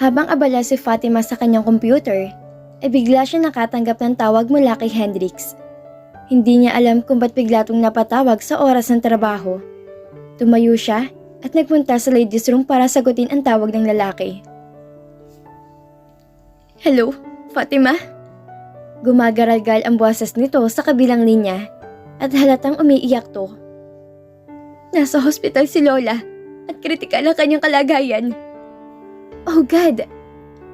Habang abala si Fatima sa kanyang computer, ay bigla siya nakatanggap ng tawag mula kay Hendrix. Hindi niya alam kung ba't bigla itong napatawag sa oras ng trabaho. Tumayo siya at nagpunta sa ladies room para sagutin ang tawag ng lalaki. Hello, Fatima? Gumagaralgal ang boses nito sa kabilang linya at halatang umiiyak to. Nasa hospital si Lola at kritikal ang kanyang kalagayan. Oh God!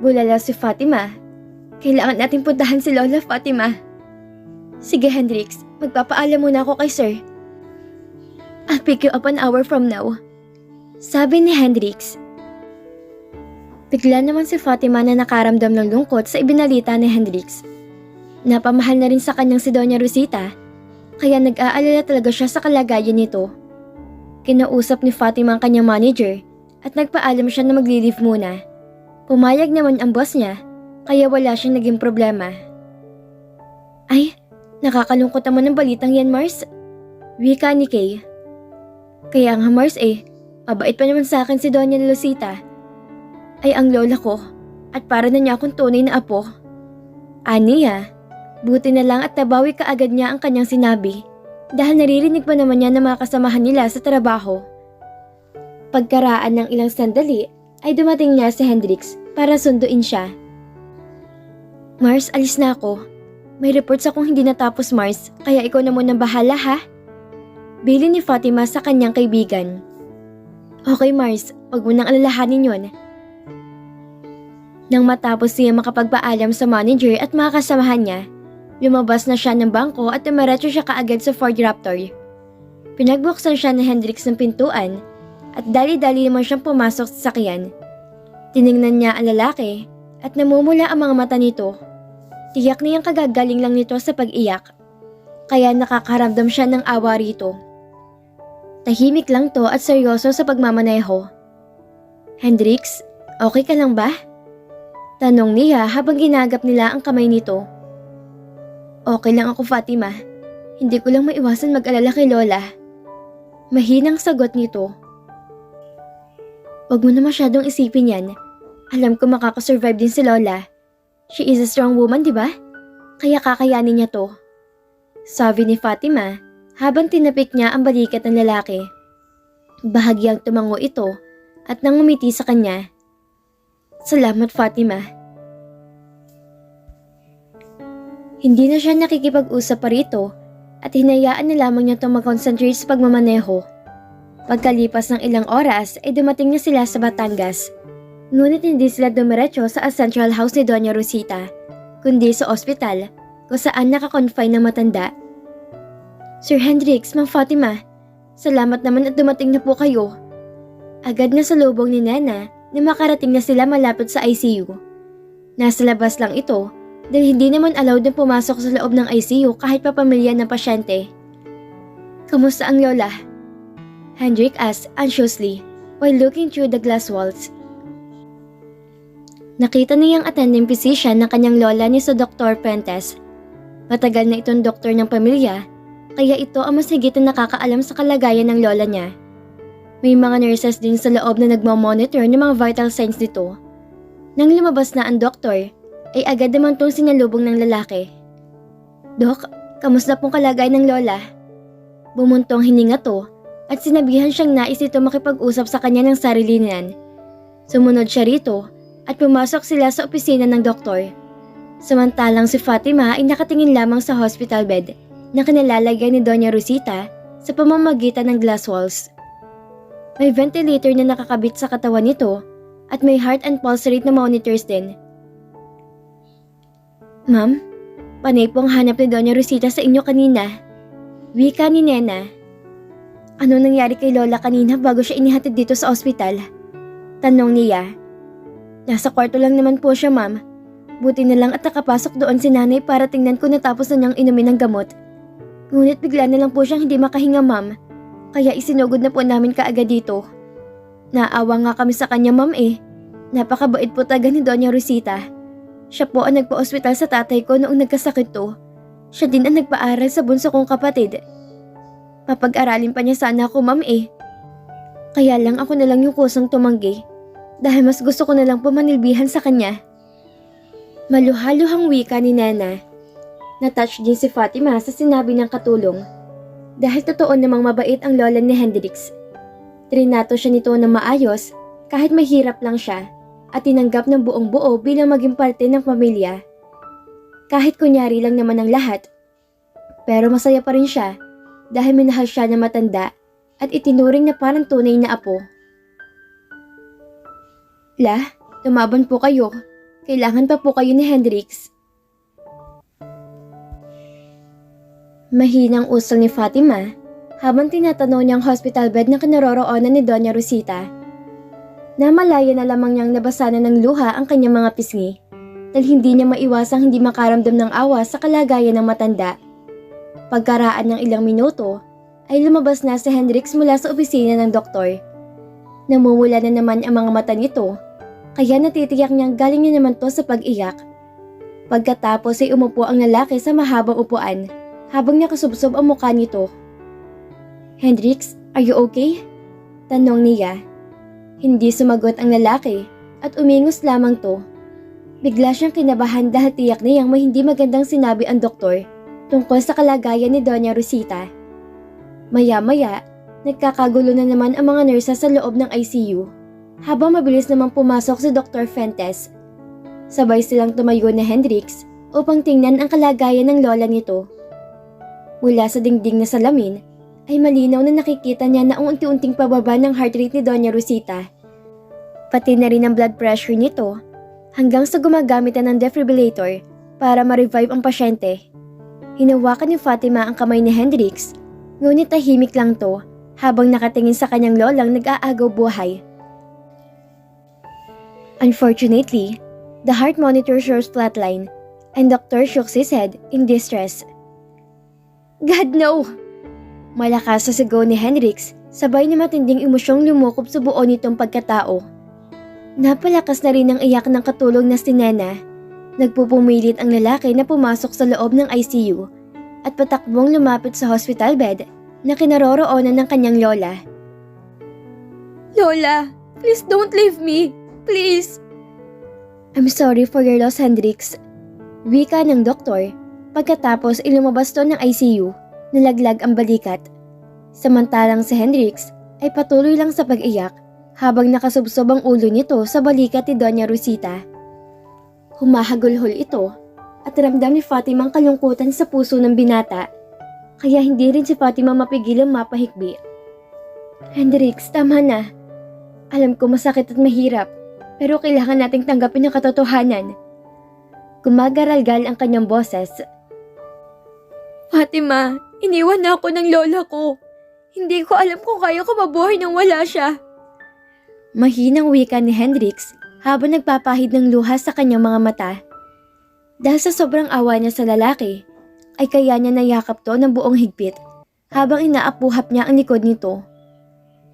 Bulala si Fatima. Kailangan nating puntahan si Lola, Fatima. Sige Hendrix, magpapaalam muna ako kay sir. I'll pick you up an hour from now. Sabi ni Hendrix. Bigla naman si Fatima na nakaramdam ng lungkot sa ibinalita ni Hendrix. Napamahal na rin sa kanyang si Doña Rosita, kaya nag-aalala talaga siya sa kalagayan nito. Kinausap ni Fatima ang kanyang manager at nagpaalam siya na magli-leave muna. Pumayag naman ang boss niya, kaya wala siyang naging problema. Ay, nakakalungkot naman ng balitang yan, Mars. Wika ni Kay. Kaya nga Mars mabait pa naman sa akin si Doña Rosita. Ay ang lola ko at para na niya akong tunay na apo. Aniya, buti na lang at nabawi kaagad niya ang kanyang sinabi dahil naririnig pa naman niya na mga kasamahan nila sa trabaho. Pagkaraan ng ilang sandali ay dumating niya si Hendrix para sunduin siya. Mars, alis na ako. May reports akong hindi natapos, Mars, kaya ikaw na muna bahala ha? Bili ni Fatima sa kanyang kaibigan. Okay Mars, wag mo nang alalahanin yun. Nang matapos siya makapagpaalam sa manager at mga kasamahan niya, lumabas na siya ng bangko at dumiretso siya kaagad sa Ford Raptor. Pinagbuksan siya ni Hendrix ng pintuan at dali-dali naman siyang pumasok sa sakyan. Tiningnan niya ang lalaki at namumula ang mga mata nito. Tiyak niyang kagagaling lang nito sa pag-iyak, kaya nakakaramdam siya ng awa rito. Tahimik lang to at seryoso sa pagmamaneho. Hendrix, okay ka lang ba? Tanong niya habang ginagap nila ang kamay nito. Okay lang ako, Fatima. Hindi ko lang maiwasan mag-alala kay Lola. Mahinang sagot nito. Huwag mo na masyadong isipin yan. Alam ko makakasurvive din si Lola. She is a strong woman, di ba? Kaya kakayanin niya to. Sabi ni Fatima habang tinapik niya ang balikat ng lalaki. Bahagyang tumango ito at nangumiti sa kanya. Salamat, Fatima. Hindi na siya nakikipag-usap pa rito at hinayaan na lamang niya itong mag-concentrate sa pagmamaneho. Pagkalipas ng ilang oras ay dumating na sila sa Batangas. Ngunit hindi sila dumiretso sa Central House ni Doña Rosita, kundi sa ospital kung saan nakakonfine ng matanda. Sir Hendrix, Ma'am Fatima, salamat naman at dumating na po kayo. Agad na salubong ni Nana na makarating na sila malapit sa ICU. Nasa labas lang ito dahil hindi naman allowed na pumasok sa loob ng ICU kahit pa pamilya ng pasyente. Kamusta ang lola? Hendrik asked anxiously while looking through the glass walls. Nakita niyang attending physician ng kanyang lola ni sa Dr. Prentes. Matagal na itong doktor ng pamilya, kaya ito ang mas higit na nakakaalam sa kalagayan ng lola niya. May mga nurses din sa loob na nagmamonitor ng mga vital signs nito. Nang lumabas na ang doktor, ay agad naman itong sinalubong ng lalaki. Dok, kamusta pong kalagayan ng lola? Bumuntong hininga to at sinabihan siyang nais ito makipag-usap sa kanya ng sarili niyan. Sumunod siya rito at pumasok sila sa opisina ng doktor. Samantalang si Fatima ay nakatingin lamang sa hospital bed na kinalalagyan ni Doña Rosita sa pamamagitan ng glass walls. May ventilator na nakakabit sa katawan nito at may heart and pulse rate na monitors din. Ma'am, panay pong hanap ni Doña Rosita sa inyo kanina. Wika ni Nena. Ano nangyari kay Lola kanina bago siya inihatid dito sa ospital? Tanong niya. Nasa kwarto lang naman po siya, ma'am. Buti na lang at nakapasok doon si nanay para tingnan ko natapos na niyang inumin ng gamot. Ngunit bigla na lang po siyang hindi makahinga, ma'am. Kaya isinugod na po namin kaagad dito. Naawa nga kami sa kanya, ma'am Napakabait po taga ni Doña Rosita. Siya po ang nagpa-ospital sa tatay ko noong nagkasakit to. Siya din ang nagpaaral sa bunso kong kapatid. Papag-aralin pa niya sana ako, ma'am Kaya lang ako na lang yung kusang tumanggi. dahil mas gusto ko na lang pumanilbihan sa kanya. Maluhaluhang wika ni Nana. Natouch din si Fatima sa sinabi ng katulong. Dahil totoo namang mabait ang lola ni Hendrix. Trinato siya nito na maayos kahit mahirap lang siya at tinanggap ng buong buo bilang maging parte ng pamilya. Kahit kunyari lang naman ang lahat. Pero masaya pa rin siya dahil minahal siya na matanda at itinuring na parang tunay na apo. La, tumaban po kayo. Kailangan pa po kayo ni Hendrix. Mahinang usal ni Fatima habang tinatanong niyang hospital bed na kinaroroonan ni Doña Rosita. Namalaya na lamang niyang nabasanan ng luha ang kanyang mga pisngi dahil hindi niya maiwasang hindi makaramdam ng awa sa kalagayan ng matanda. Pagkaraan ng ilang minuto ay lumabas na si Hendrix mula sa opisina ng doktor. Namumula na naman ang mga mata nito kaya natitiyak niyang galing niya naman to sa pag-iyak. Pagkatapos ay umupo ang lalaki sa mahabang upuan habang nakasubsob ang mukha nito. Hendrix, are you okay? Tanong niya. Hindi sumagot ang lalaki at umingos lamang to. Bigla siyang kinabahan dahil tiyak niyang may hindi magandang sinabi ang doktor tungkol sa kalagayan ni Doña Rosita. Maya-maya, nagkakagulo na naman ang mga nurses sa loob ng ICU habang mabilis namang pumasok si Dr. Fuentes. Sabay silang tumayo na Hendrix upang tingnan ang kalagayan ng lola nito. Mula sa dingding na salamin ay malinaw na nakikita niya na ang unti-unting pababa ng heart rate ni Doña Rosita. Pati na rin ang blood pressure nito hanggang sa gumagamit na ng defibrillator para ma-revive ang pasyente. Hinawakan ni Fatima ang kamay ni Hendrix, ngunit tahimik lang to habang nakatingin sa kanyang lolang nag-aagaw buhay. Unfortunately, the heart monitor shows flatline and Dr. shook his head in distress. God no! Malakas sa sigaw ni Hendrix, sabay na matinding emosyong lumukob sa buo nitong pagkatao. Napalakas na rin ang iyak ng katulong na si Nena. Nagpupumilit ang lalaki na pumasok sa loob ng ICU at patakbong lumapit sa hospital bed na kinaroroonan ng kanyang lola. Lola, please don't leave me! Please! I'm sorry for your loss, Hendrix. Wika ng doktor, pagkatapos ilumabas to ng ICU. Nalaglag ang balikat. Samantalang si Hendrix ay patuloy lang sa pag-iyak habang nakasubsob ang ulo nito sa balikat ni Doña Rosita. Humahagulhol ito at ramdam ni Fatima ang kalungkutan sa puso ng binata, kaya hindi rin si Fatima mapigilang mapahikbi. Hendrix, tama na. Alam ko masakit at mahirap, pero kailangan nating tanggapin ang katotohanan. Gumagaralgal ang kanyang boses. Fatima, iniwan na ako ng lola ko. Hindi ko alam kung kaya ko mabuhay nang wala siya. Mahinang wika ni Hendrix habang nagpapahid ng luha sa kanyang mga mata. Dahil sa sobrang awa niya sa lalaki, ay kaya niya nayakap to ng buong higpit habang inaapuhap niya ang likod nito.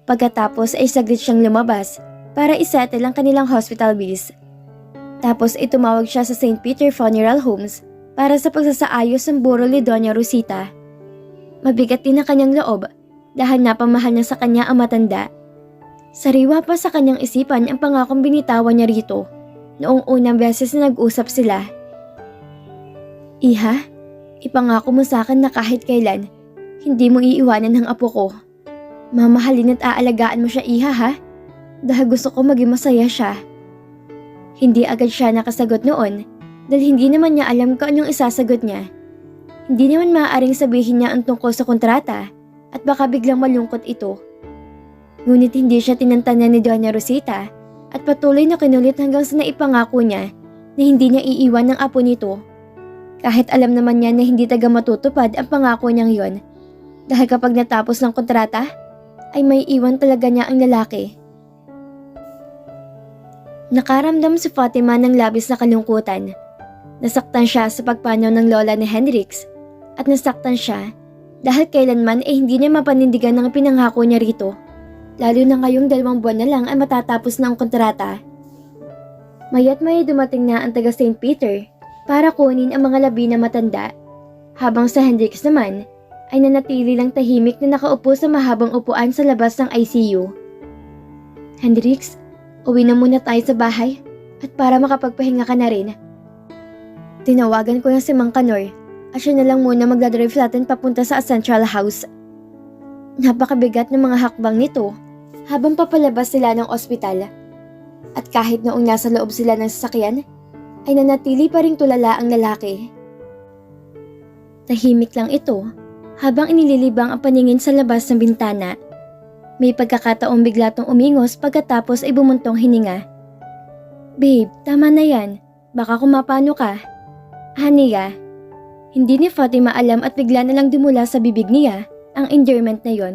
Pagkatapos ay saglit siyang lumabas para isettle ang kanilang hospital bills. Tapos ay tumawag siya sa St. Peter Funeral Homes para sa pagsasaayos ng burol ni Doña Rosita. Mabigat din ang kanyang loob dahil napamahal niya sa kanya ang matanda. Sariwa pa sa kanyang isipan ang pangakong binitawan niya rito noong unang beses na nag-usap sila. Iha, ipangako mo sa akin na kahit kailan, hindi mo iiwanan ng apo ko. Mamahalin at aalagaan mo siya, Iha, ha? Dahil gusto ko maging masaya siya. Hindi agad siya nakasagot noon dahil hindi naman niya alam kung anong isasagot niya. Hindi naman maaaring sabihin niya ang tungkol sa kontrata at baka biglang malungkot ito. Ngunit hindi siya tinantanan ni Doña Rosita at patuloy na kinulit hanggang sa naipangako niya na hindi niya iiwan ng apo nito. Kahit alam naman niya na hindi taga matutupad ang pangako niyang yon dahil kapag natapos ng kontrata ay may iwan talaga niya ang lalaki. Nakaramdam si Fatima ng labis na kalungkutan. Nasaktan siya sa pagpanaw ng lola ni Hendrix at nasaktan siya dahil kailanman hindi niya mapanindigan ng pinangako niya rito. Lalo na ngayong 2 buwan na lang ay matatapos na ang kontrata. Maya't may dumating na ang taga St. Peter para kunin ang mga labi na matanda, habang sa Hendrix naman ay nanatili lang tahimik na nakaupo sa mahabang upuan sa labas ng ICU. Hendrix, Uwi na muna tayo sa bahay at para makapagpahinga ka na rin. Tinawagan ko na si Mang Kanor at siya na lang muna magdadrive natin papunta sa Central House. Napakabigat ng mga hakbang nito habang papalabas sila ng ospital. At kahit noong nasa loob sila ng sasakyan, ay nanatili pa ring tulala ang lalaki. Tahimik lang ito habang inililibang ang paningin sa labas ng bintana. May pagkakataong bigla tong umingos pagkatapos ay bumuntong hininga. Babe, tama na yan. Baka kumapano ka. Haniya, hindi ni Fatima alam at bigla na lang dumula sa bibig niya ang endearment na yon.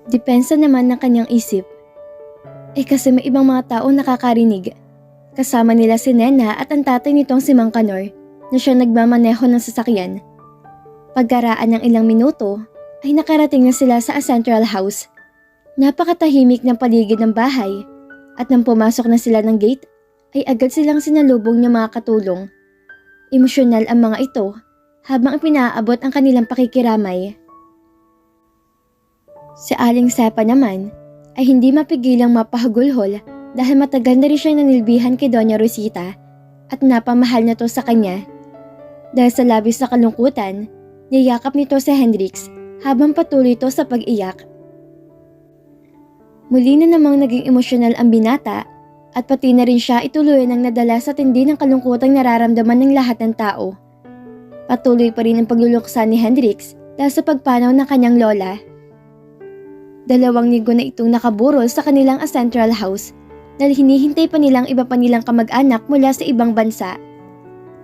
Depensa naman ng kanyang isip. Kasi may ibang mga tao nakakarinig. Kasama nila si Nena at ang tatay nitong si Mang Kanor na siya nagmamaneho ng sasakyan. Pagkaraan ng ilang minuto, ay nakarating na sila sa Central House. Napakatahimik ng paligid ng bahay at nang pumasok na sila ng gate, ay agad silang sinalubong ng mga katulong. Emosyonal ang mga ito habang pinaabot ang kanilang pakikiramay. Si Aling Sepa naman ay hindi mapigilang mapahagulhol dahil matagal na rin siyang nanilbihan kay Doña Rosita at napamahal na to sa kanya. Dahil sa labis na kalungkutan, niyakap nito si Hendrix habang patuloy ito sa pag-iyak. Muli na namang naging emosyonal ang binata at pati na rin siya ituloy nang nadala sa tindi ng kalungkutang nararamdaman ng lahat ng tao. Patuloy pa rin ang pagluluksa ni Hendrix dahil sa pagpanaw ng kanyang lola. 2 linggo na itong nakaburol sa kanilang Central House dahil hinihintay pa nilang iba pa nilang kamag-anak mula sa ibang bansa.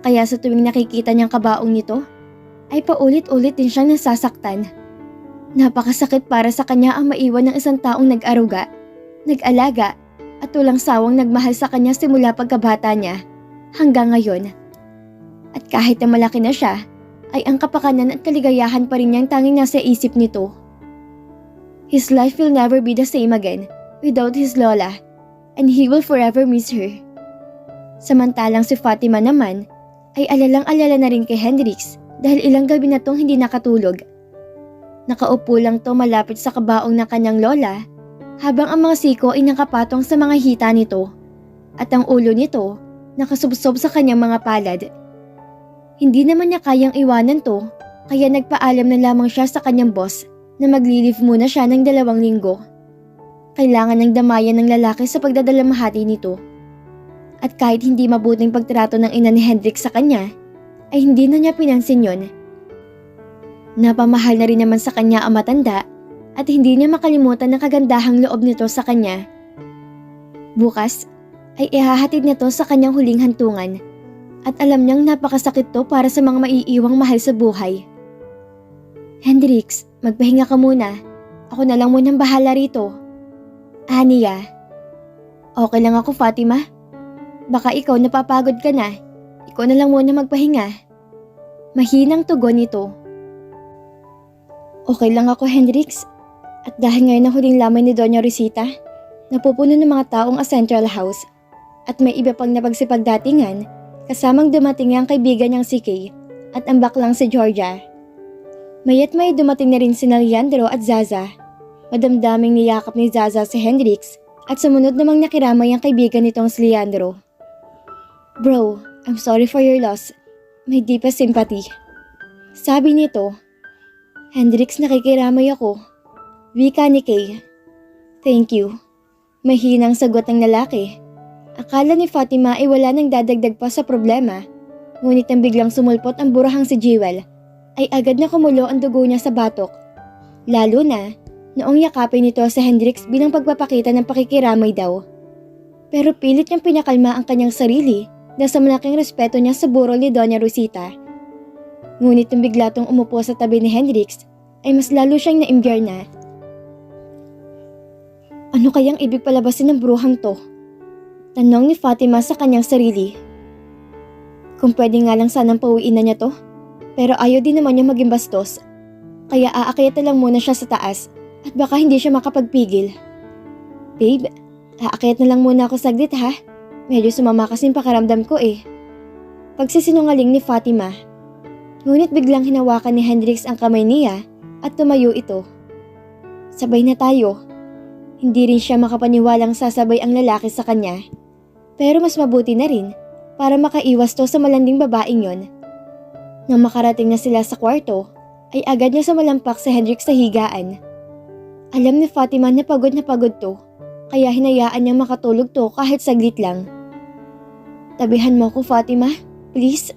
Kaya sa tuwing nakikita niyang kabaong nito, ay paulit-ulit din siyang nasasaktan. Napakasakit para sa kanya ang maiwan ng isang taong nag-aruga, nag-alaga at walang sawang nagmahal sa kanya simula pagkabata niya hanggang ngayon. At kahit na malaki na siya, ay ang kapakanan at kaligayahan pa rin niyang tanging nasa isip nito. His life will never be the same again without his lola, and he will forever miss her. Samantalang si Fatima naman ay alalang-alala na rin kay Hendrix dahil ilang gabi na tong hindi nakatulog. Nakaupo lang to malapit sa kabaong ng kanyang lola habang ang mga siko ay nakapatong sa mga hita nito at ang ulo nito nakasubsob sa kanyang mga palad. Hindi naman niya kayang iwanan to kaya nagpaalam na lamang siya sa kanyang boss na magli-leave muna siya ng 2 linggo. Kailangan ng damayan ng lalaki sa pagdadalamhati nito. At kahit hindi mabuting pagtrato ng ina ni Hendrix sa kanya, ay hindi na niya pinansin yon. Napamahal na rin naman sa kanya ang matanda at hindi niya makalimutan ang kagandahang loob nito sa kanya. Bukas ay ihahatid nito sa kanyang huling hantungan at alam niyang napakasakit to para sa mga maiiwang mahal sa buhay. Hendrix, magpahinga ka muna. Ako na lang munang bahala rito. Aniya. Okay lang ako, Fatima. Baka ikaw napapagod ka na. Ikaw na lang muna magpahinga. Mahinang tugon nito. Okay lang ako, Hendrix. At dahil ngayon ang huling lamay ni Doña Rosita, napupuno ng mga taong Central House at may iba pang napagsipagdatingan kasamang dumating ang kaibigan niyang si Kay at ang baklang si Georgia. Mayat may dumating na rin sina Leandro at Zaza. Madamdaming niyakap ni Zaza si Hendrix at sumunod namang nakiramay ang kaibigan nitong si Leandro. Bro, I'm sorry for your loss. My deepest sympathy. Sabi nito. Hendrix, nakikiramay ako. Wika ni Kay. Thank you. Mahinang sagot ng lalaki. Akala ni Fatima ay wala nang dadagdag pa sa problema. Ngunit nang biglang sumulpot ang burahang si Jewel, ay agad na kumulo ang dugo niya sa batok. Lalo na, noong yakapin nito si Hendrix bilang pagpapakita ng pakikiramay daw. Pero pilit niyang pinakalma ang kanyang sarili dahil sa malaking respeto niya sa burol ni Doña Rosita. Ngunit nung bigla tong umupo sa tabi ni Hendrix, ay mas lalo siyang naimbyar na. Ano kayang ibig palabasin ng bruhang to? Tanong ni Fatima sa kanyang sarili. Kung pwede nga lang sanang pauwiin na niya to, pero ayaw din naman niya maging bastos. Kaya aakyat na lang muna siya sa taas at baka hindi siya makapagpigil. Babe, aakyat na lang muna ako saglit ha. Medyo sumama kasing pakiramdam ko eh. Pagsisinungaling ni Fatima. Ngunit biglang hinawakan ni Hendrix ang kamay niya at tumayo ito. Sabay na tayo. Hindi rin siya makapaniwalang sasabay ang lalaki sa kanya. Pero mas mabuti na rin para makaiwas to sa malanding babaeng yon. Nang makarating na sila sa kwarto, ay agad niya sumalampak si Hendrik sa higaan. Alam ni Fatima na pagod to, kaya hinayaan niyang makatulog to kahit saglit lang. Tabihan mo ko, Fatima, please.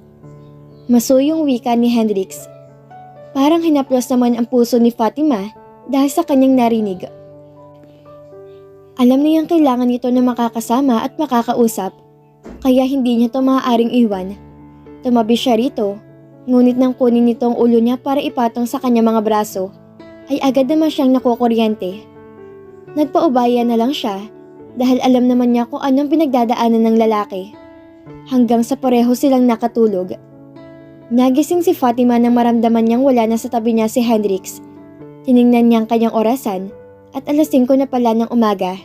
Masuyong wika ni Hendrix. Parang hinaplos naman ang puso ni Fatima dahil sa kanyang narinig. Alam niyang kailangan nito na makakasama at makakausap, kaya hindi niya to maaaring iwan. Tumabi siya rito, ngunit nang kunin nito ang ulo niya para ipatong sa kanya mga braso, ay agad naman siyang nakukuryente. Nagpaubaya na lang siya dahil alam naman niya kung anong pinagdadaanan ng lalaki. Hanggang sa pareho silang nakatulog. Nagising si Fatima nang maramdaman niyang wala na sa tabi niya si Hendrix. Tiningnan niya ang kanyang orasan at 5:00 na pala ng umaga.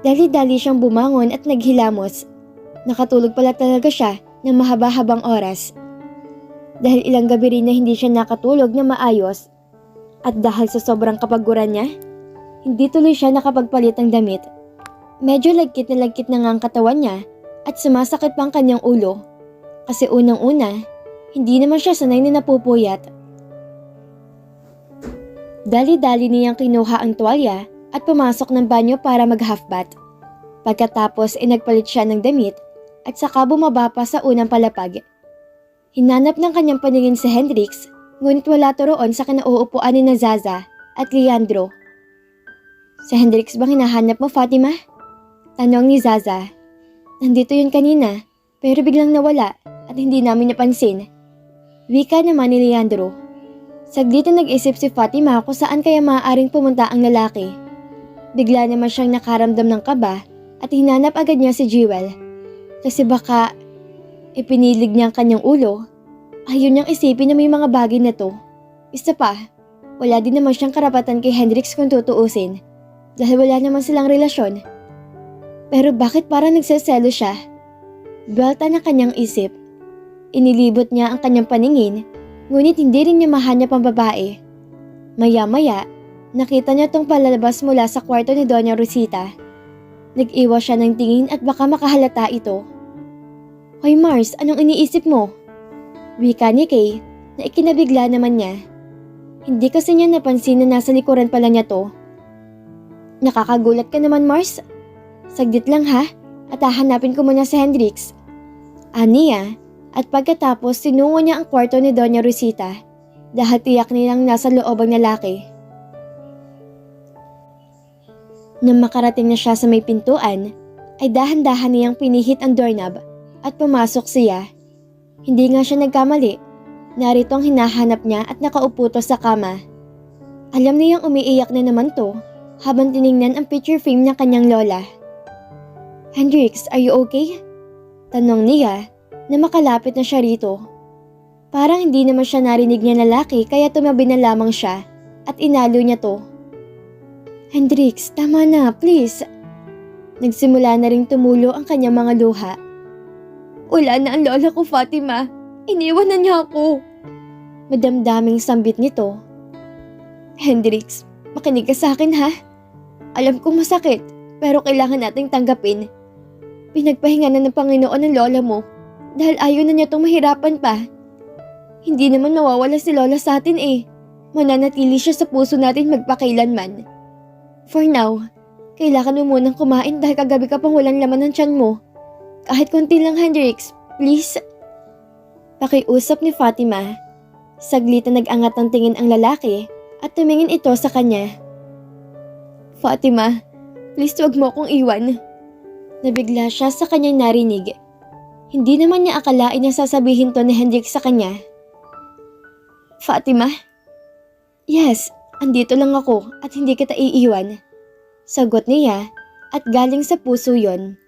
Dali-dali siyang bumangon at naghilamos. Nakatulog pala talaga siya ng mahaba-habang oras. Dahil ilang gabi rin na hindi siya nakatulog na maayos at dahil sa sobrang kapaguran niya, hindi tuloy siya nakapagpalit ng damit. Medyo lagkit na nga ang katawan niya at sumasakit pa ang kanyang ulo kasi unang-una, hindi naman siya sanay na napupuyat. Dali-dali niyang kinuha ang tuwalya at pumasok ng banyo para mag-half bath. Pagkatapos nagpalit siya ng damit at saka bumaba pa sa unang palapag. Hinanap ng kanyang paningin si Hendrix, ngunit wala to roon sa kinauupuan ni Zaza at Leandro. Si Hendrix bang hinahanap mo, Fatima? Tanong ni Zaza. Nandito yun kanina, pero biglang nawala at hindi namin napansin. Wika naman ni Leandro. Saglit na nag-isip si Fatima kung saan kaya maaaring pumunta ang lalaki. Bigla naman siyang nakaramdam ng kaba at hinanap agad niya si Jewel. Kasi baka ipinilig niya ang kanyang ulo. Ayun niyang isipin na may mga bagay na to. Isa pa, wala din naman siyang karapatan kay Hendrix kung tutuusin. Dahil wala naman silang relasyon. Pero bakit parang nagseselo siya? Belta na kanyang isip. Inilibot niya ang kanyang paningin, ngunit hindi rin niya mahanap ang babae. Maya-maya, nakita niya tong palalabas mula sa kwarto ni Doña Rosita. Nag-iwas siya ng tingin at baka makahalata ito. Hoy Mars, anong iniisip mo? Wika ni Kay na ikinabigla naman niya. Hindi kasi niya napansin na nasa likuran pala niya to. Nakakagulat ka naman, Mars. Saglit lang ha, at hahanapin ko muna si Hendrix. Aniya, at pagkatapos sinungo niya ang kwarto ni Doña Rosita dahil tiyak nilang nasa loob ang lalaki. Nang makarating na siya sa may pintuan, ay dahan-dahan niyang pinihit ang doorknob at pumasok siya. Hindi nga siya nagkamali. Narito ang hinahanap niya at nakaupo to sa kama. Alam niyang umiiyak na naman to habang tiningnan ang picture frame ng kanyang lola. Hendrix, are you okay? Tanong niya na makalapit na siya rito. Parang hindi naman siya narinig niya lalaki kaya tumabi na lamang siya at inalo niya to. Hendrix, tama na, please. Nagsimula na ring tumulo ang kanyang mga luha. Wala na ang lola ko, Fatima. Iniwan na niya ako. Madamdaming sambit nito. Hendrix, makinig ka sa akin ha. Alam kong masakit, pero kailangan nating tanggapin. Pinagpahinga na ng Panginoon ang lola mo dahil ayaw na niya itong mahirapan pa. Hindi naman mawawala si lola sa atin eh. Mananatili siya sa puso natin magpakailanman. For now, kailangan mo munang kumain dahil kagabi ka pang walang laman ng tiyan mo. Kahit konti lang, Hendrix, please. Pakiusap ni Fatima. Saglit na nag-angat ng tingin ang lalaki at tumingin ito sa kanya. Fatima, please huwag mo akong iwan. Nabigla siya sa kanyang narinig. Hindi naman niya akalain na sasabihin to ni Hendrik sa kanya. Fatima? Yes, andito lang ako at hindi kita iiwan. Sagot niya at galing sa puso yon.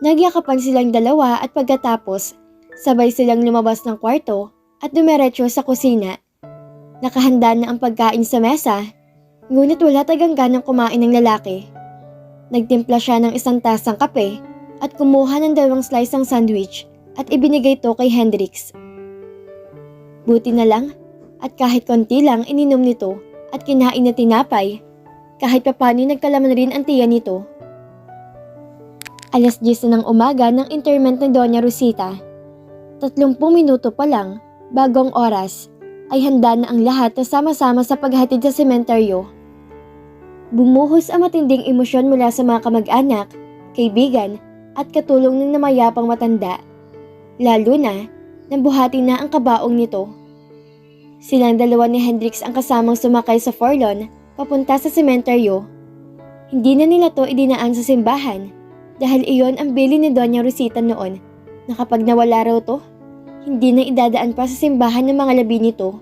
Nagyakapan silang dalawa at pagkatapos, sabay silang lumabas ng kwarto at dumiretso sa kusina. Nakahanda na ang pagkain sa mesa, ngunit wala tagang ganang kumain ng lalaki. Nagtimpla siya ng 1 tasang kape at kumuha ng 2 slice ng sandwich at ibinigay ito kay Hendrix. Buti na lang at kahit konti lang ininom nito at kinain na tinapay, Kahit papani nagkalaman rin ang tiyan nito. 10:00 na ng umaga ng interment ni Doña Rosita. 30 minuto pa lang, bago ang oras, ay handa na ang lahat na sama-sama sa paghatid sa sementeryo. Bumuhos ang matinding emosyon mula sa mga kamag-anak, kaibigan, at katulong ng namayapang matanda. Lalo na, nabuhati na ang kabaong nito. Silang dalawa ni Hendrix ang kasamang sumakay sa forlon papunta sa sementeryo. Hindi na nila to idinaan sa simbahan dahil iyon ang bili ni Doña Rosita noon na kapag nawala raw to, hindi na idadaan pa sa simbahan ng mga labi nito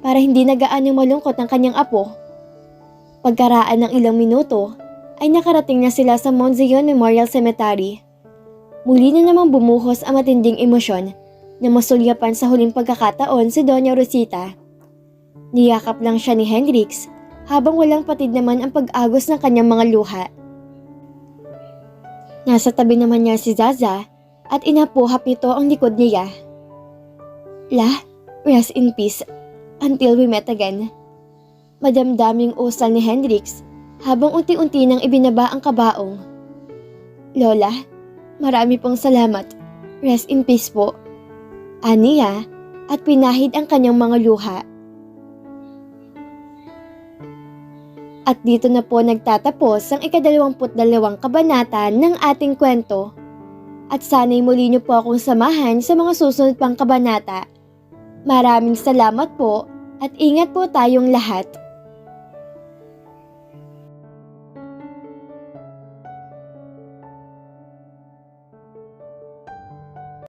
para hindi nagaanyong malungkot ang kanyang apo. Pagkaraan ng ilang minuto ay nakarating na sila sa Mount Zion Memorial Cemetery. Muli na namang bumuhos ang matinding emosyon na masulyapan sa huling pagkakataon si Doña Rosita. Niyakap lang siya ni Hendrix habang walang patid naman ang pag-agos ng kanyang mga luha. Nasa tabi naman niya si Zaza at inapuhap nito ang likod niya. La, rest in peace until we met again. Madamdaming usal ni Hendrix habang unti-unti nang ibinaba ang kabaong. Lola, marami pong salamat. Rest in peace po. Aniya at pinahid ang kanyang mga luha. At dito na po nagtatapos ang ika-22 kabanata ng ating kwento. At sana'y muli niyo po akong samahan sa mga susunod pang kabanata. Maraming salamat po at ingat po tayong lahat.